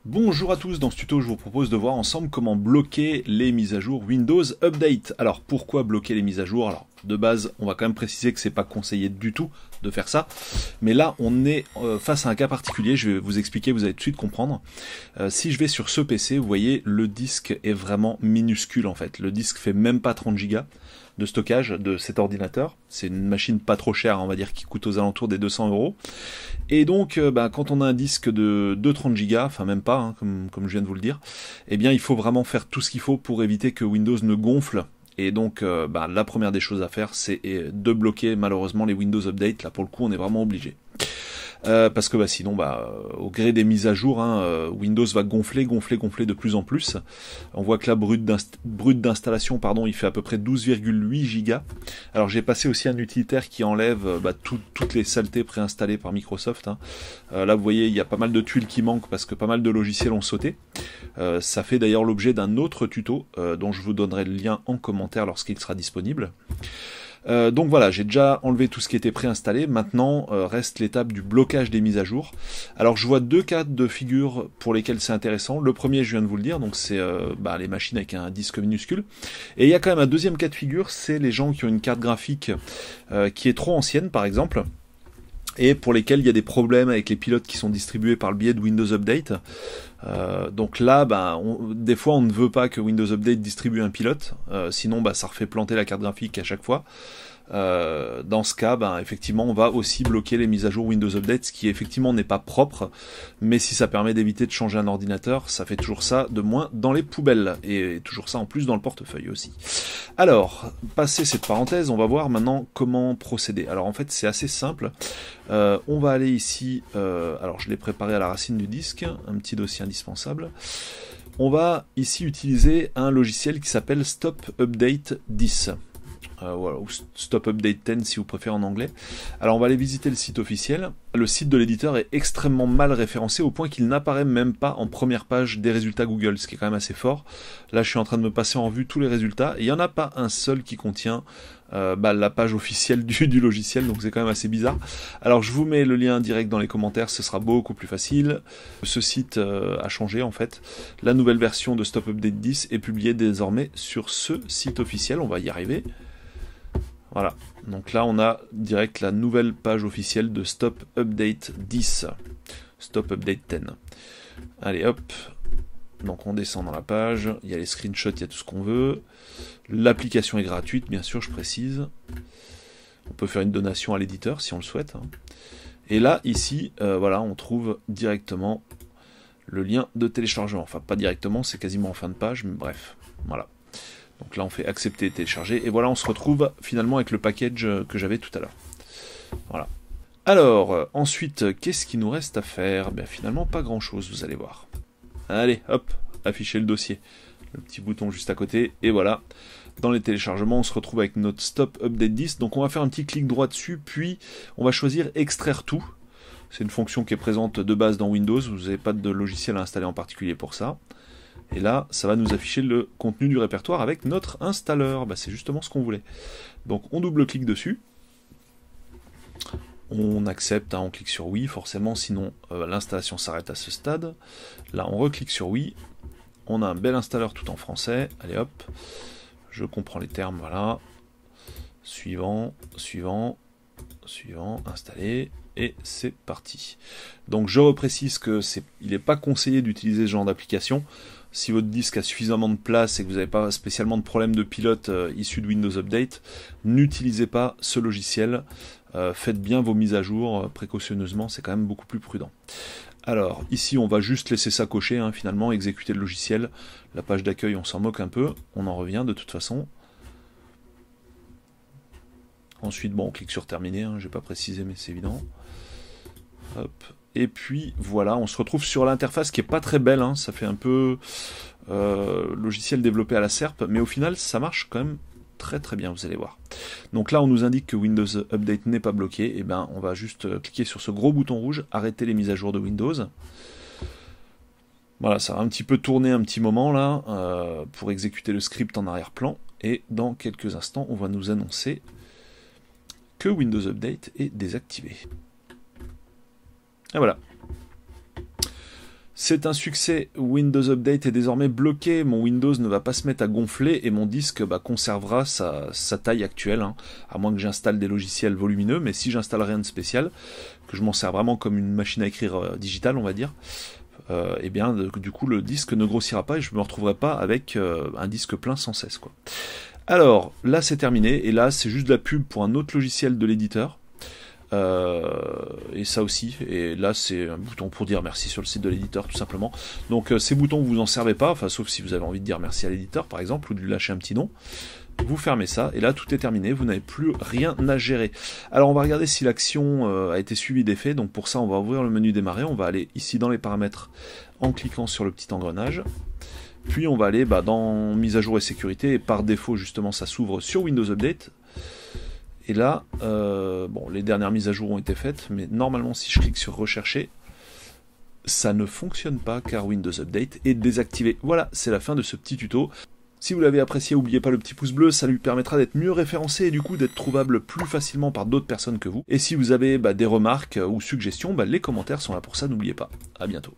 Bonjour à tous, dans ce tuto je vous propose de voir ensemble comment bloquer les mises à jour Windows Update. Alors pourquoi bloquer les mises à jour? Alors de base on va quand même préciser que c'est pas conseillé du tout de faire ça, mais là on est face à un cas particulier, je vais vous expliquer, vous allez tout de suite comprendre. Si je vais sur ce PC, vous voyez le disque est vraiment minuscule en fait, le disque fait même pas 30 Go de stockage de cet ordinateur, c'est une machine pas trop chère, on va dire qui coûte aux alentours des 200 €. Et donc, quand on a un disque de 30 Go, enfin même pas, hein, comme je viens de vous le dire, eh bien il faut vraiment faire tout ce qu'il faut pour éviter que Windows ne gonfle. Et donc, la première des choses à faire, c'est de bloquer malheureusement les Windows Update. Là, pour le coup, on est vraiment obligé. Parce que sinon, au gré des mises à jour, Windows va gonfler de plus en plus. On voit que là, brut d'installation, pardon, il fait à peu près 12,8 Go. Alors j'ai passé aussi un utilitaire qui enlève toutes les saletés préinstallées par Microsoft. Là, vous voyez, il y a pas mal de tuiles qui manquent parce que pas mal de logiciels ont sauté. Ça fait d'ailleurs l'objet d'un autre tuto dont je vous donnerai le lien en commentaire lorsqu'il sera disponible. Donc voilà, j'ai déjà enlevé tout ce qui était préinstallé. Maintenant, reste l'étape du blocage des mises à jour. Alors je vois deux cas de figure pour lesquels c'est intéressant. Le premier, je viens de vous le dire, donc c'est les machines avec un disque minuscule. Et il y a quand même un deuxième cas de figure, c'est les gens qui ont une carte graphique qui est trop ancienne, par exemple, et pour lesquels il y a des problèmes avec les pilotes qui sont distribués par le biais de Windows Update. Donc là, des fois on ne veut pas que Windows Update distribue un pilote, sinon ça refait planter la carte graphique à chaque fois. Dans ce cas, effectivement, on va aussi bloquer les mises à jour Windows Update, ce qui effectivement n'est pas propre, mais si ça permet d'éviter de changer un ordinateur, ça fait toujours ça de moins dans les poubelles, et toujours ça en plus dans le portefeuille aussi. Alors, passé cette parenthèse, on va voir maintenant comment procéder. Alors en fait, c'est assez simple. On va aller ici, alors je l'ai préparé à la racine du disque, un petit dossier indispensable. On va ici utiliser un logiciel qui s'appelle Stop Update 10. Voilà, ou Stop Update 10 si vous préférez en anglais. Alors on va aller visiter le site officiel. Le site de l'éditeur est extrêmement mal référencé au point qu'il n'apparaît même pas en première page des résultats Google, ce qui est quand même assez fort. Là je suis en train de me passer en revue tous les résultats et il n'y en a pas un seul qui contient la page officielle du logiciel, donc c'est quand même assez bizarre. Alors je vous mets le lien direct dans les commentaires, ce sera beaucoup plus facile. Ce site a changé en fait. La nouvelle version de Stop Update 10 est publiée désormais sur ce site officiel, on va y arriver. Voilà, donc là on a direct la nouvelle page officielle de Stop Update 10, Stop Update 10. Allez hop, donc on descend dans la page, il y a les screenshots, il y a tout ce qu'on veut. L'application est gratuite, bien sûr, je précise. On peut faire une donation à l'éditeur si on le souhaite. Et là, ici, on trouve directement le lien de téléchargement. Enfin, pas directement, c'est quasiment en fin de page, mais bref, voilà. Donc là on fait accepter et télécharger, et voilà on se retrouve finalement avec le package que j'avais tout à l'heure. Voilà. Alors, ensuite, qu'est-ce qu'il nous reste à faire? Finalement pas grand chose, vous allez voir. Allez, hop, afficher le dossier. Le petit bouton juste à côté, et voilà. Dans les téléchargements, on se retrouve avec notre Stop Update 10. Donc on va faire un petit clic droit dessus, puis on va choisir extraire tout. C'est une fonction qui est présente de base dans Windows, vous n'avez pas de logiciel à installer en particulier pour ça. Et là, ça va nous afficher le contenu du répertoire avec notre installeur. C'est justement ce qu'on voulait. Donc on double-clique dessus. On accepte, on clique sur oui, forcément, sinon l'installation s'arrête à ce stade. Là, on reclique sur oui. On a un bel installeur tout en français. Allez hop, je comprends les termes, voilà. Suivant, suivant, suivant, installé. Et c'est parti. Donc je reprécise que il n'est pas conseillé d'utiliser ce genre d'application. Si votre disque a suffisamment de place et que vous n'avez pas spécialement de problème de pilote issu de Windows Update, n'utilisez pas ce logiciel. Faites bien vos mises à jour précautionneusement, c'est quand même beaucoup plus prudent. Alors ici on va juste laisser ça cocher, finalement, exécuter le logiciel. La page d'accueil on s'en moque un peu, on en revient de toute façon. Ensuite on clique sur terminer, je n'ai pas précisé mais c'est évident. Hop. Et puis voilà, on se retrouve sur l'interface qui est pas très belle, ça fait un peu logiciel développé à la SERP, mais au final ça marche quand même très très bien, vous allez voir. Donc là on nous indique que Windows Update n'est pas bloqué, et on va juste cliquer sur ce gros bouton rouge, arrêter les mises à jour de Windows. Voilà, ça va un petit peu tourner un petit moment là, pour exécuter le script en arrière-plan, et dans quelques instants on va nous annoncer que Windows Update est désactivé. Et voilà. C'est un succès, Windows Update est désormais bloqué, mon Windows ne va pas se mettre à gonfler et mon disque conservera sa taille actuelle, hein, à moins que j'installe des logiciels volumineux, mais si j'installe rien de spécial, que je m'en sers vraiment comme une machine à écrire digitale, on va dire, et bien du coup le disque ne grossira pas et je me retrouverai pas avec un disque plein sans cesse, quoi. Alors là c'est terminé, et là c'est juste de la pub pour un autre logiciel de l'éditeur. Et ça aussi, et là c'est un bouton pour dire merci sur le site de l'éditeur tout simplement. Donc ces boutons vous en servez pas, enfin sauf si vous avez envie de dire merci à l'éditeur par exemple, ou de lui lâcher un petit nom. Vous fermez ça, et là tout est terminé, vous n'avez plus rien à gérer. Alors on va regarder si l'action a été suivie des faits, donc pour ça on va ouvrir le menu démarrer, on va aller ici dans les paramètres en cliquant sur le petit engrenage. Puis on va aller dans mise à jour et sécurité, et par défaut justement ça s'ouvre sur Windows Update. Et là, bon, les dernières mises à jour ont été faites, mais normalement si je clique sur rechercher, ça ne fonctionne pas car Windows Update est désactivé. Voilà, c'est la fin de ce petit tuto. Si vous l'avez apprécié, n'oubliez pas le petit pouce bleu, ça lui permettra d'être mieux référencé et du coup d'être trouvable plus facilement par d'autres personnes que vous. Et si vous avez des remarques ou suggestions, les commentaires sont là pour ça, n'oubliez pas. À bientôt.